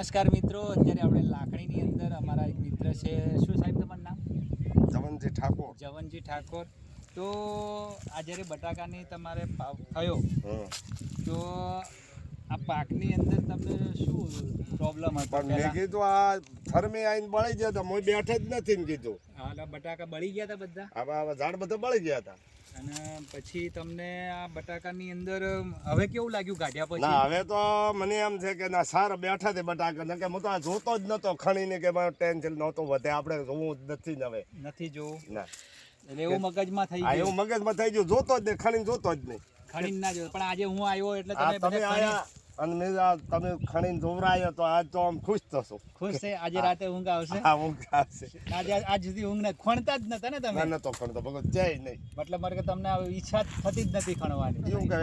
નમસ્કાર મિત્રો, અત્યારે આપણે લાખણીની અંદર અમારા એક મિત્ર છે. શું સાહેબ તમારું નામ? જવનજી ઠાકોર. તો આ જ્યારે બટાકાની તમારે પાક થયો તો આ પાકની અંદર તમને શું પ્રોબ્લેમ હતો? પણ મેં કીધું આ થરમે આવીને બળી ગયા હતા, હું બેઠે જ નથી ને કીધું. હા, બટાકા બળી ગયા હતા બધા. આવા ઝાડ બધા બળી ગયા હતા. અને પછી તમને આ બટાકાની અંદર હવે કેવું લાગ્યું કાઢ્યા પછી? ના, હવે તો મને એમ છે કે ના સારા બેઠા છે બટાકા, ને કે હું તો આ જોતો જ નતો ખણીને કે મારું ટેન્શન નહોતું વધે, આપણે જોવું જ નથી ને હવે. નથી જોવું ના, એટલે એવું મગજમાં થઈ આ ગયું. એવું મગજમાં થઈ ગયું, જોતો જ નહીં, ખણીને જોતો જ નહીં. ખણીને ના જોયું, પણ આજે હું આવ્યો એટલે આ તમે તમે બધા આયા અને મેં આ તમે ખણીને જોવરાયો તો આજ તો આમ ખુશ થશો. ખુશ થઈ. આજે રાતે ઊંઘ આવશે. હા, ઊંઘ આવશે. આજે આજ સુધી ઊંઘ ને ખણતા જ નતા ને તમે? ના, નતો ખણતો ભગત જાય નહીં. મતલબ મારે કે તમને હવે ઈચ્છા થતી જ નથી ખણવાની. એવું કે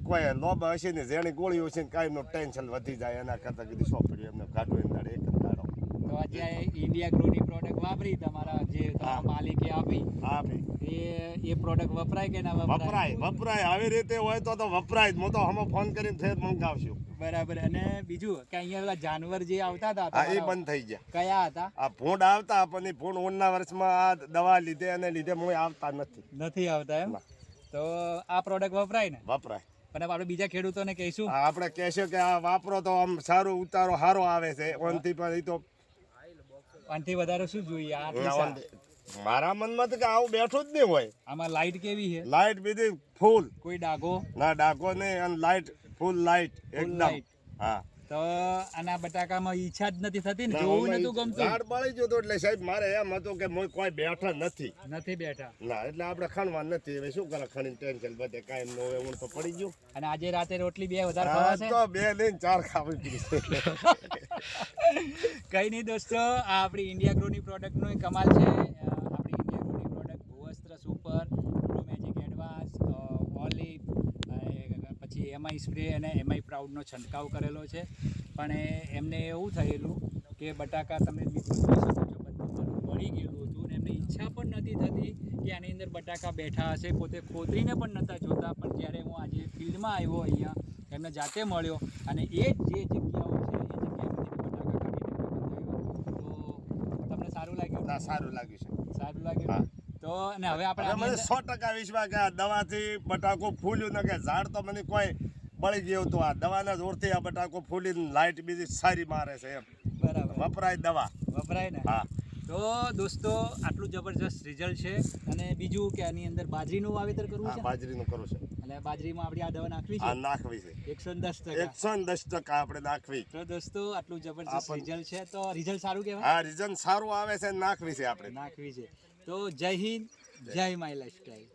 કોઈ લોબ હશે ને જેની ગોળી હશે ને કાંઈ નો ટેન્શન વધી જાય, એના કરતા કીધું સોંપડી એમને કાઢવું એમ દાડે એક જ દાડો. તો આજે ઇન્ડિયા ગ્રોની પ્રોડક્ટ વાપરી તમારા જે તમારા માલિકે આપી, હા ભાઈ, એ પ્રોડક્ટ વપરાય કે ના વપરાય વપરાય આવી રીતે હોય તો વપરાય જ. હું તો હમો ફોન કરીને ફેર મંગાવશું. બરાબર. અને બીજું કે અહીંયા પેલા જાનવર જે આવતા હતા હા, એ તમારા, બંધ થઈ ગયા. કયા હતા? આ ભૂંડ આવતા પણ એ ભૂંડ ઊંડના વર્ષમાં આ દવા લીધે અને લીધે હું આવતા નથી. નથી આવતા એમ? ના. તો આ પ્રોડક્ટ વપરાય ને? વપરાય. અને આપણે બીજા ખેડૂતોને કહીશું આ આપણે કહેશું કે આ વાપરો તો આમ સારું ઉતારો સારો આવે છે. ઓનથી પણ એ તો આનાથી વધારે શું જોઈએ? આ મારા મનમાં તો કે આવું બેઠું જ નહીં હોય. આમાં લાઈટ કેવી છે? લાઈટ બીજી ફૂલ, કોઈ ડાઘો? ના ડાઘો નહીં, અને લાઈટ ફૂલ લાઈટ એકદમ. લાઈટ. હા, તો આના બટાકામાં ઈચ્છા જ નથી થતી ને, ના, જોવું આમાં નતું ગમતું? ઝાડ બળી ગયું હતું એટલે સાહેબ મારે એમ હતું કે હું કોઈ બેઠા નથી. નથી બેઠા. ના, એટલે આપણે ખણવા નથી. હવે શું કરે, ખણીને ટેન્શન બધે કાયમ નો હોય. હું તો પડી ગયું. અને આજે રાતે રોટલી બે વધારે આ ખવાશે? તો 2 લઈને 4 ખાવી પડી. કઈ નહીં દોસ્તો, આ આપણી ઇન્ડિયા ગ્રોની પ્રોડક્ટનો કમાલ છે. આપણી ઇન્ડિયા ગ્રોની પ્રોડક્ટ ભૂવસ્ત્ર super, grow magic advance, olive, પછી એમઆઈ સ્પ્રે અને એમઆઈ પ્રાઉડનો છંટકાવ કરેલો છે. પણ એમને એવું થયેલું કે બટાકા તમે મિત્રો જોઈ શકો છો બધું મારું બળી ગયેલું હતું, ને એમને ઈચ્છા પણ નથી થતી કે આની અંદર બટાકા બેઠા હશે. પોતે ખોતરીને પણ નહોતા જોતા, પણ જ્યારે હું આજે ફિલ્ડમાં આવ્યો અહીંયા એમને જાતે મળ્યો અને એ જે જગ્યાઓ છે એ જગ્યાએથી બટાકા કાઢીને તો તમને સારું લાગ્યું? ના, સારું લાગ્યું છે. સારું હા. લાગ્યું. તો અને હવે આપણે મને 100% વિશ્વાસ કે આ દવાથી બટાકો ફૂલ્યું ને કે ઝાડ તો મને કોઈ બળી ગયું તો આ દવાના જોરથી આ બટાકો ફૂલીને લાઈટ બીજી સારી મારે છે એમ. બરાબર વપરાય દવા. વપરાય ને? હા. તો દોસ્તો આટલું જબરજસ્ત રિઝલ્ટ છે. અને બીજું કે આની અંદર બાજરીનું વાવેતર કરવું હા, છે, બાજરીનું કરું છે. એટલે બાજરીમાં આપણે આ દવા નાખવી આ છે નાખવી છે. 110%. 110% આપણે નાખવી. તો દોસ્તો આટલું જબરજસ્ત રિઝલ્ટ છે. તો રિઝલ્ટ સારું કહેવાય? આ રીઝન સારું આવે છે, નાખવી છે આપણે. નાખવી છે. તો જય હિન્દ, જય માય લાઈફસ્ટાઈલ.